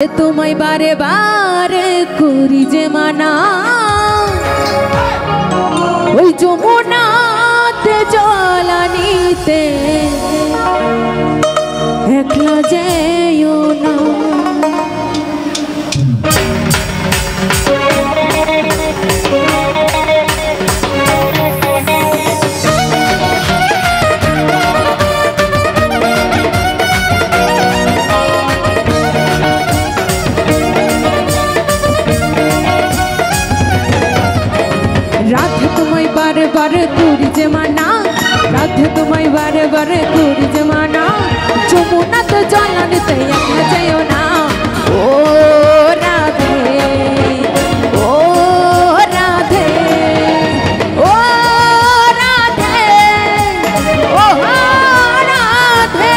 तुम्हें बारे बारे करी जे माना ओई যমুনাতে জলানিতে একলা যেও না। राधे तुम्हें बारे बारे करी जे माना राधे तुम्हें बारे बारे करी जे माना যমুনাতে জলানিতে একলা যেও না। ओ राधे ओ राधे ओ राधे ओ राधे।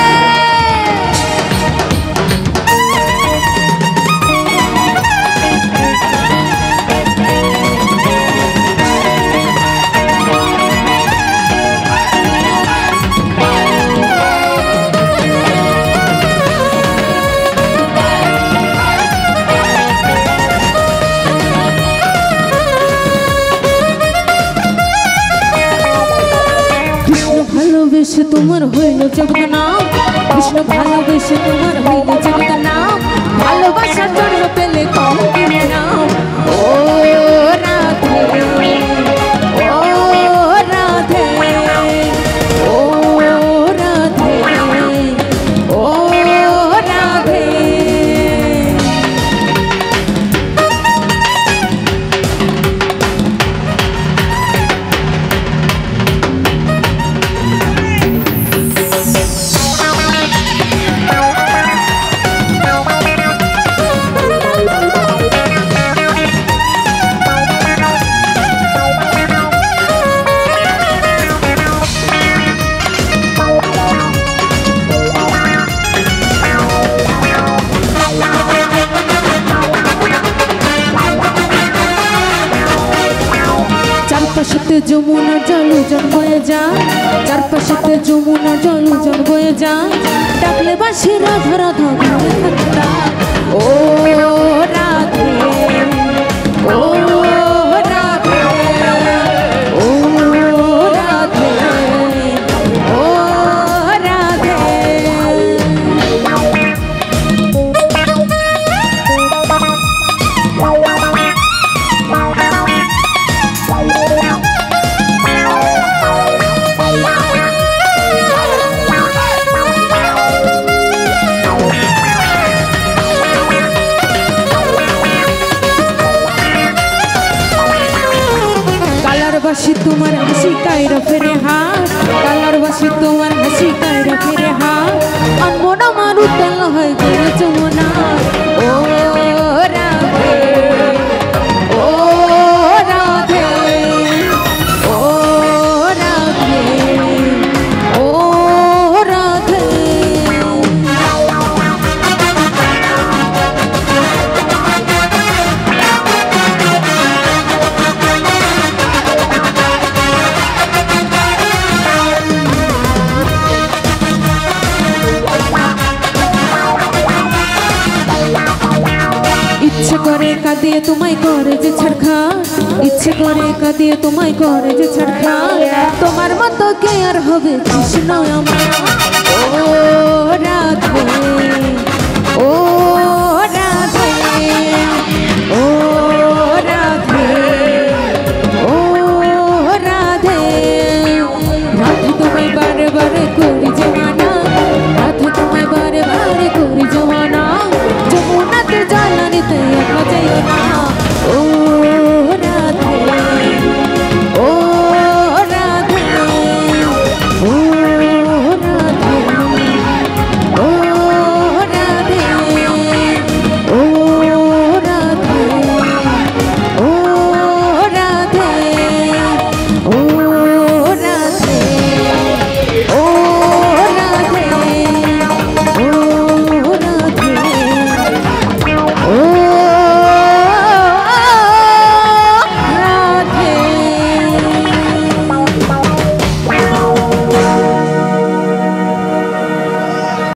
ভালোবেসে তোমার হইল জগৎ নাম কৃষ্ণ ভালোবেসে তোমার হইল জগৎ নাম ভালোবাসার জন্য পেলে কম কিনে নাও। ও রাধে ও রাধে ও রাধে ও রাধে। চারপাশেতে যমুনার জল উজান বয়ে যায় চারপাশেতে যমুনার জল উজান বয়ে যায় ডাকলে বাঁশি রাধা রাধা ঘরে থাকতা। ও রাধে ও রাধে ও রাধে ও রাধে। বাসি তোমার হাসি কায়রা ফেরে হাত কালার বাসি তোমার হাসি কায়রা ফেরে হাত আনমন আমার উত্তাল হয় গেল যমুনা। ও রাধে ও রাধে ও রাধে ও রাধে। इच्छे करे कादिए तुम्हें करे जे छड़खा इच्छे करे कादिए तुम्हें करे जे छड़खा तुम्हार मतो के यार होबे कृष्ण আমার। ও রাধে ও